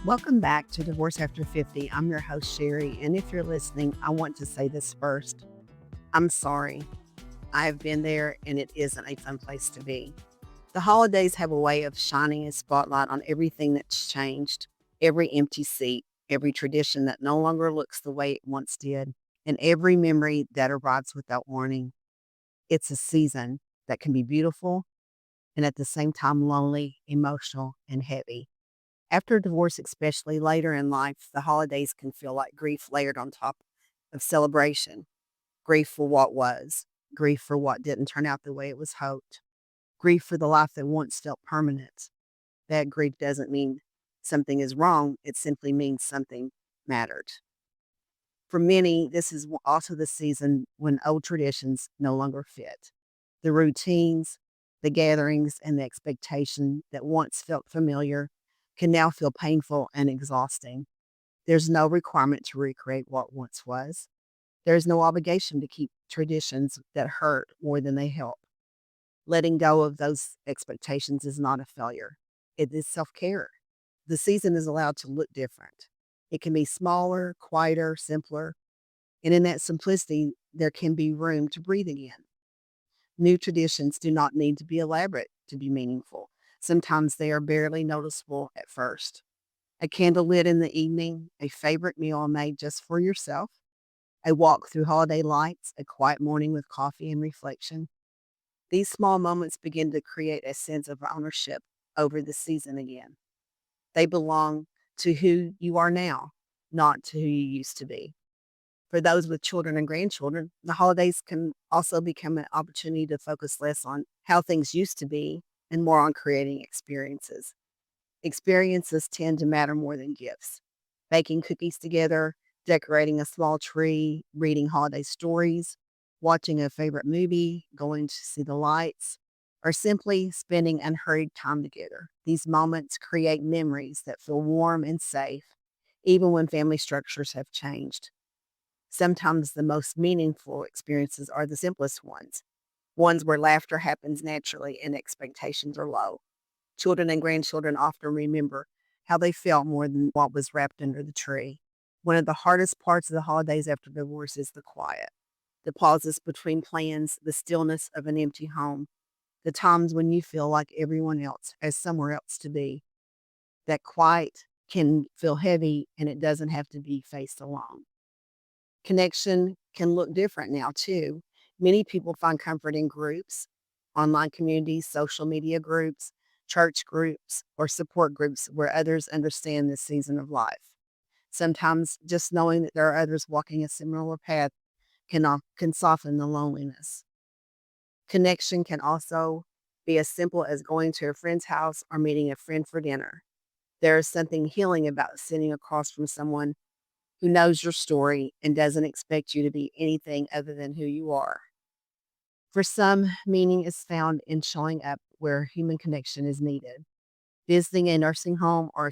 Welcome back to Divorce After 50. I'm your host, Sherry. And if you're listening, I want to say this first. I'm sorry. I have been there and it isn't a fun place to be. The holidays have a way of shining a spotlight on everything that's changed, every empty seat, every tradition that no longer looks the way it once did, and every memory that arrives without warning. It's a season that can be beautiful and at the same time lonely, emotional, and heavy. After divorce, especially later in life, the holidays can feel like grief layered on top of celebration. Grief for what was, grief for what didn't turn out the way it was hoped, grief for the life that once felt permanent. That grief doesn't mean something is wrong, it simply means something mattered. For many, this is also the season when old traditions no longer fit. The routines, the gatherings, and the expectation that once felt familiar can now feel painful and exhausting. There's no requirement to recreate what once was. There's no obligation to keep traditions that hurt more than they help. Letting go of those expectations is not a failure, it is self care. The season is allowed to look different. It can be smaller, quieter, simpler, and in that simplicity, there can be room to breathe again. New traditions do not need to be elaborate to be meaningful. Sometimes they are barely noticeable at first. A candle lit in the evening, a favorite meal made just for yourself, a walk through holiday lights, a quiet morning with coffee and reflection. These small moments begin to create a sense of ownership over the season again. They belong to who you are now, not to who you used to be. For those with children and grandchildren, the holidays can also become an opportunity to focus less on how things used to be and more on creating experiences. Experiences tend to matter more than gifts. Baking cookies together, decorating a small tree, reading holiday stories, watching a favorite movie, going to see the lights, or simply spending unhurried time together. These moments create memories that feel warm and safe, even when family structures have changed. Sometimes the most meaningful experiences are the simplest ones where laughter happens naturally and expectations are low. Children and grandchildren often remember how they felt more than what was wrapped under the tree. One of the hardest parts of the holidays after divorce is the quiet, the pauses between plans, the stillness of an empty home, the times when you feel like everyone else has somewhere else to be. That quiet can feel heavy and it doesn't have to be faced alone. Connection can look different now, too. Many people find comfort in groups, online communities, social media groups, church groups, or support groups where others understand this season of life. Sometimes just knowing that there are others walking a similar path can soften the loneliness. Connection can also be as simple as going to a friend's house or meeting a friend for dinner. There is something healing about sitting across from someone who knows your story and doesn't expect you to be anything other than who you are. For some, meaning is found in showing up where human connection is needed. Visiting a nursing home or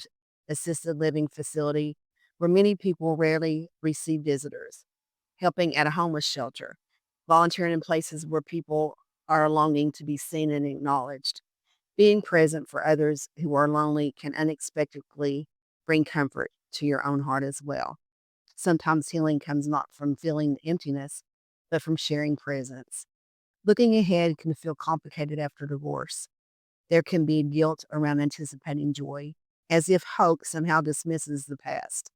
assisted living facility where many people rarely receive visitors, helping at a homeless shelter, volunteering in places where people are longing to be seen and acknowledged. Being present for others who are lonely can unexpectedly bring comfort to your own heart as well. Sometimes healing comes not from feeling emptiness, but from sharing presence. Looking ahead can feel complicated after divorce. There can be guilt around anticipating joy, as if hope somehow dismisses the past.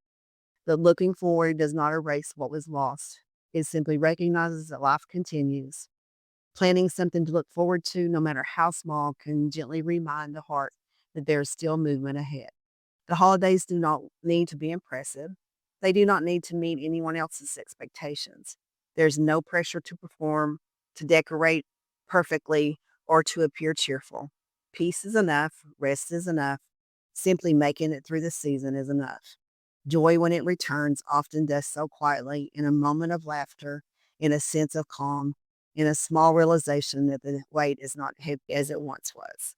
But looking forward does not erase what was lost. It simply recognizes that life continues. Planning something to look forward to, no matter how small, can gently remind the heart that there is still movement ahead. The holidays do not need to be impressive. They do not need to meet anyone else's expectations. There's no pressure to perform, to decorate perfectly, or to appear cheerful. Peace is enough, rest is enough. Simply making it through the season is enough. Joy, when it returns, often does so quietly in a moment of laughter, in a sense of calm, in a small realization that the weight is not heavy as it once was.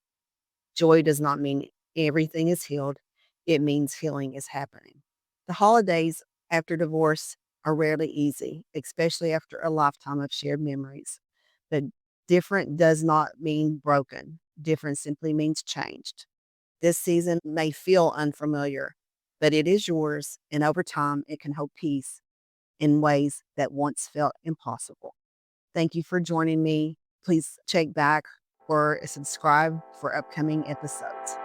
Joy does not mean everything is healed, it means healing is happening. The holidays after divorce are rarely easy, especially after a lifetime of shared memories. But different does not mean broken, different simply means changed. This season may feel unfamiliar, but it is yours. And over time, it can hold peace in ways that once felt impossible. Thank you for joining me. Please check back or subscribe for upcoming episodes.